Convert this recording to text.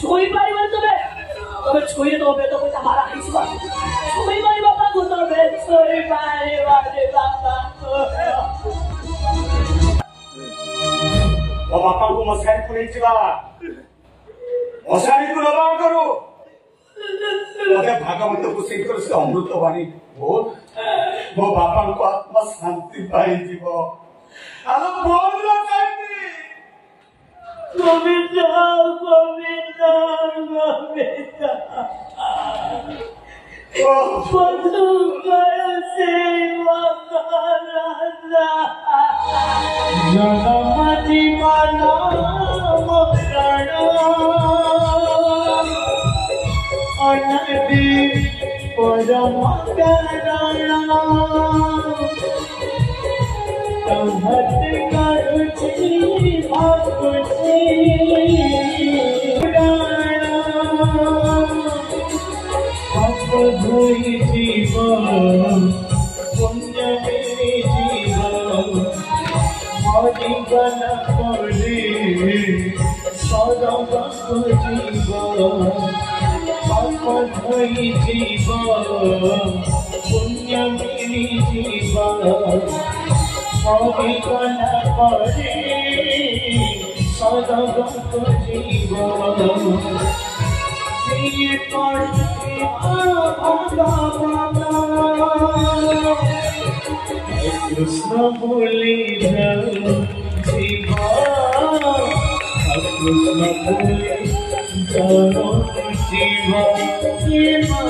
छुई पारी तबे तबे छुई तो बे तो कोई हमारा हिस्सा छुई पारी बाबा को तबे छुई पारी वाले बाबा को ओ बापा को मसारी को नहीं चिवा मसारी को लबाव करो ओके भागवत को से करो से अमृत वाणी बोल मो बापा को आत्मा शांति पाई जीवो आलो बोल लो शांति गोविंदा गोविंदा गोविंदा बंधु कर से मकाराना जनम जीवना मकराना अनदि परम कराना कहत करुछि भक्ति गाना आप धोई जीव पुण्य मेरे जीव मरिगन करे सदब जीव आप धोई जीव पुण्य मेरे जीव मरिगन करे सदब जीव कृष्ण बोले जीवा कृष्ण बोले जीवा